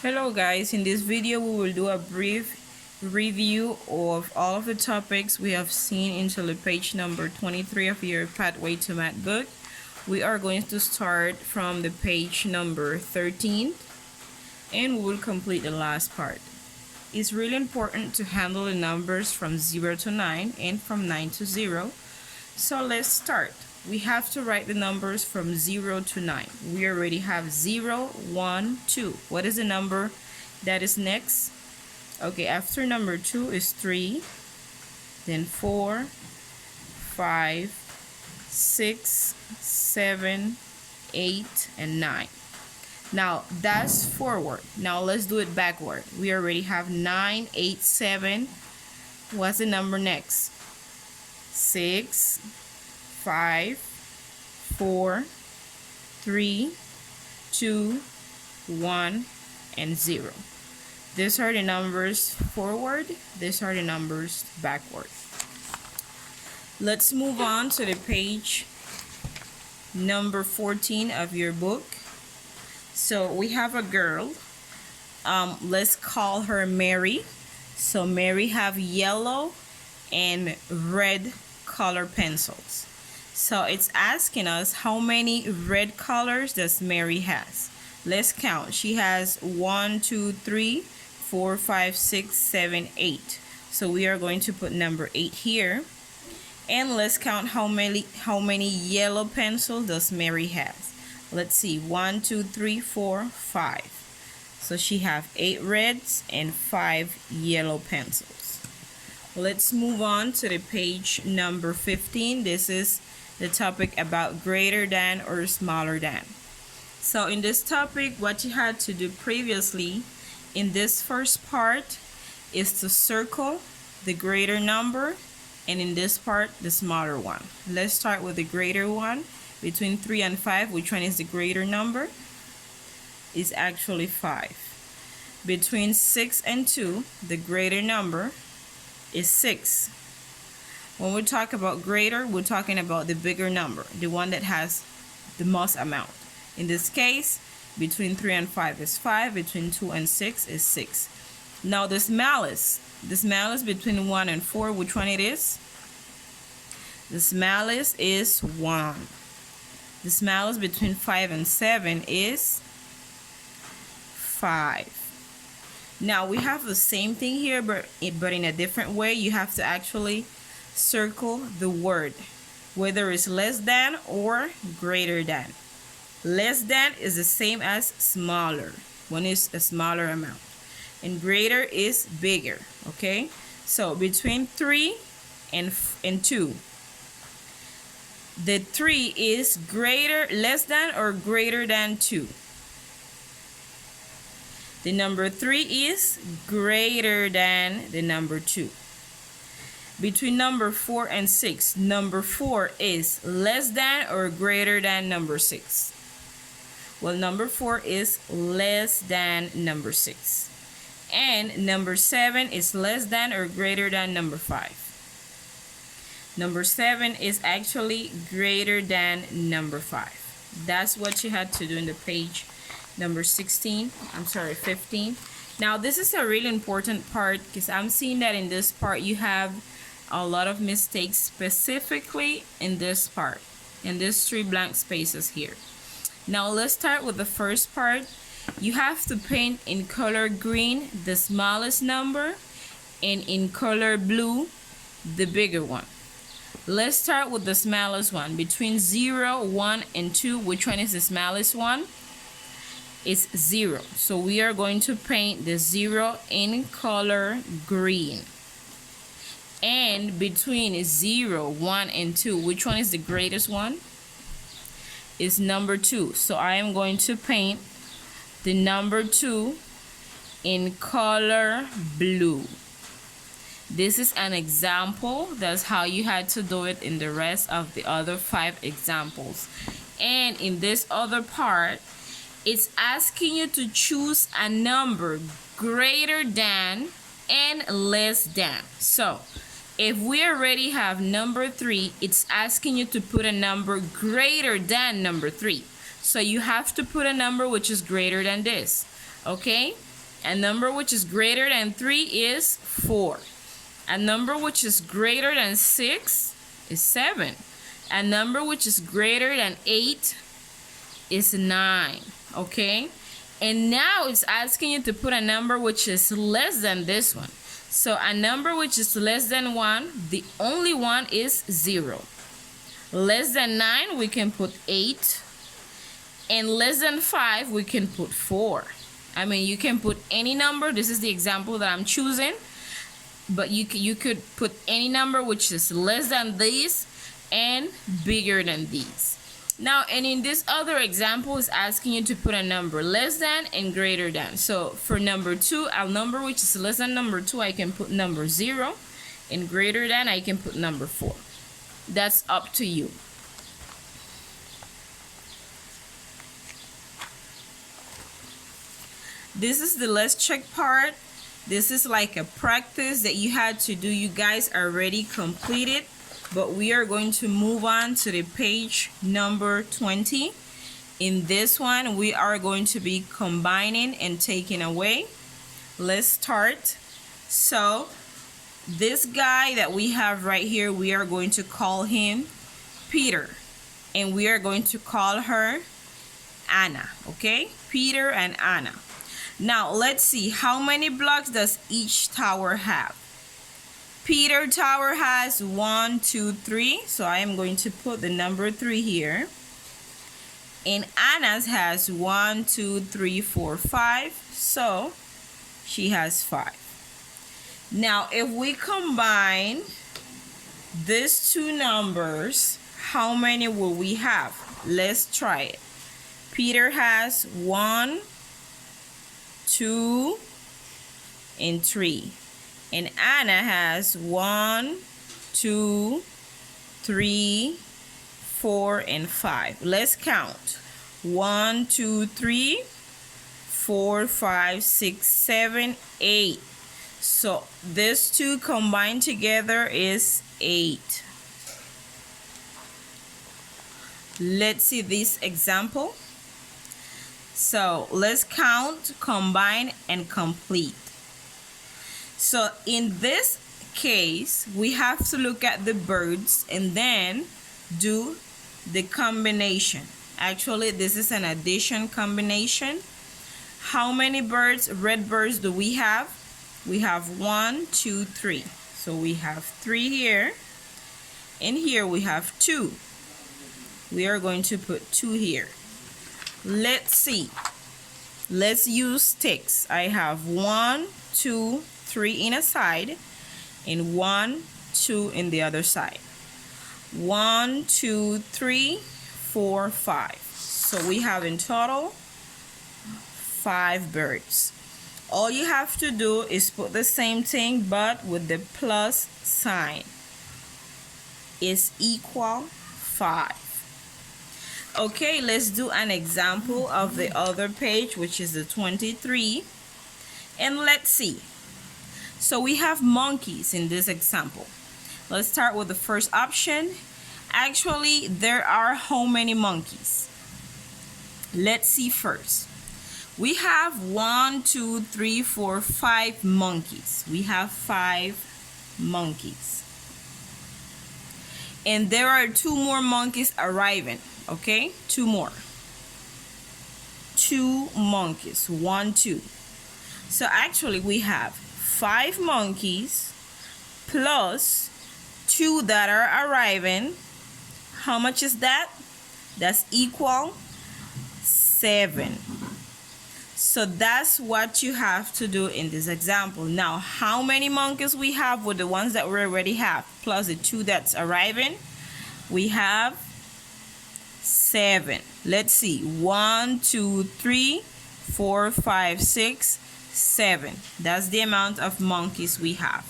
Hello guys, in this video we will do a brief review of all of the topics we have seen until the page number 23 of your Pathway to Math book. We are going to start from the page number 13 and we will complete the last part. It's really important to handle the numbers from 0 to 9 and from 9 to 0. So let's start. We have to write the numbers from 0 to 9. We already have 0, 1, 2. What is the number that is next? Okay, after number 2 is 3, then 4, 5, 6, 7, 8, and 9. Now, that's forward. Now, let's do it backward. We already have 9, 8, 7. What's the number next? 6, 5, 4, 3, 2, 1, and 0. These are the numbers forward. These are the numbers backward. Let's move on to the page number 14 of your book. So we have a girl. Let's call her Mary. So Mary have yellow and red color pencils. So it's asking us how many red colors does Mary has. Let's count. She has 1, 2, 3, 4, 5, 6, 7, 8. So we are going to put number 8 here. And let's count how many yellow pencils does Mary has. Let's see. 1, 2, 3, 4, 5. So she have 8 reds and 5 yellow pencils. Let's move on to the page number 15. This is the topic about greater than or smaller than. So in this topic, what you had to do previously in this first part is to circle the greater number, and in this part the smaller one. Let's start with the greater one. Between 3 and 5, which one is the greater number? Is actually 5. Between 6 and 2, the greater number is 6. When we talk about greater, we're talking about the bigger number, the one that has the most amount. In this case, between 3 and 5 is 5, between 2 and 6 is 6. Now the smallest between 1 and 4, which one it is? The smallest is 1. The smallest between 5 and 7 is 5. Now we have the same thing here, but in a different way. You have to actually circle the word, whether it's less than or greater than. Less than is the same as smaller. One is a smaller amount, and greater is bigger. Okay, so between 3 and 2, the 3 is less than or greater than 2. The number 3 is greater than the number 2. Between number 4 and 6, number 4 is less than or greater than number 6. Well, number 4 is less than number 6. And number 7 is less than or greater than number 5. Number 7 is actually greater than number 5. That's what you had to do in the page number 15. Now this is a really important part because I'm seeing that in this part you have a lot of mistakes, specifically in this part, in these 3 blank spaces here. Now let's start with the first part. You have to paint in color green the smallest number, and in color blue the bigger one. Let's start with the smallest one. Between 0, 1, and 2, which one is the smallest one? It's 0. So we are going to paint the 0 in color green. And between 0, 1, and 2, which one is the greatest one? Is number 2. So I am going to paint the number 2 in color blue. This is an example. That's how you had to do it in the rest of the other 5 examples. And in this other part, it's asking you to choose a number greater than and less than. So if we already have number 3, it's asking you to put a number greater than number 3. So you have to put a number which is greater than this. Okay? A number which is greater than 3 is 4. A number which is greater than 6 is 7. A number which is greater than 8 is 9. Okay? And now it's asking you to put a number which is less than this one. So a number which is less than 1, the only one is 0. Less than 9, we can put 8. And less than 5, we can put 4. I mean, you can put any number. This is the example that I'm choosing. But you could put any number which is less than these and bigger than these. Now, and in this other example, is asking you to put a number less than and greater than. So for number 2, a number which is less than number 2, I can put number 0. And greater than, I can put number 4. That's up to you. This is the let's check part. This is like a practice that you had to do. You guys already completed, but we are going to move on to the page number 20. In this one, we are going to be combining and taking away. Let's start. So this guy that we have right here, we are going to call him Peter, and we are going to call her Anna. Okay, Peter and Anna. Now let's see, how many blocks does each tower have? Peter Tower has 1, 2, 3. So I am going to put the number 3 here. And Anna's has 1, 2, 3, 4, 5. So she has 5. Now if we combine these two numbers, how many will we have? Let's try it. Peter has 1, 2, and 3. And Anna has 1, 2, 3, 4, and 5. Let's count. 1, 2, 3, 4, 5, 6, 7, 8. So these two combined together is 8. Let's see this example. So let's count, combine, and complete. So in this case, we have to look at the birds and then do the combination. Actually, this is an addition combination. How many birds, red birds, do we have? We have 1, 2, 3. So we have 3 here. And here we have 2. We are going to put 2 here. Let's see. Let's use sticks. I have 1, 2, 3 in a side and 1, 2 in the other side. 1, 2, 3, 4, 5. So we have in total 5 birds. All you have to do is put the same thing but with the plus sign. Is equal 5. Okay, let's do an example of the other page, which is the 23. And let's see. So we have monkeys in this example. Let's start with the first option. Actually, there are how many monkeys? Let's see first. We have 1, 2, 3, 4, 5 monkeys. We have 5 monkeys. And there are 2 more monkeys arriving. Okay, 2 more. 2 monkeys. 1, 2. So actually we have 5 monkeys plus 2 that are arriving. How much is that? That's equal 7. So that's what you have to do in this example. Now, how many monkeys we have with the ones that we already have plus the 2 that's arriving? We have 7. Let's see. 1, 2, 3, 4, 5, 6, 7. That's the amount of monkeys we have.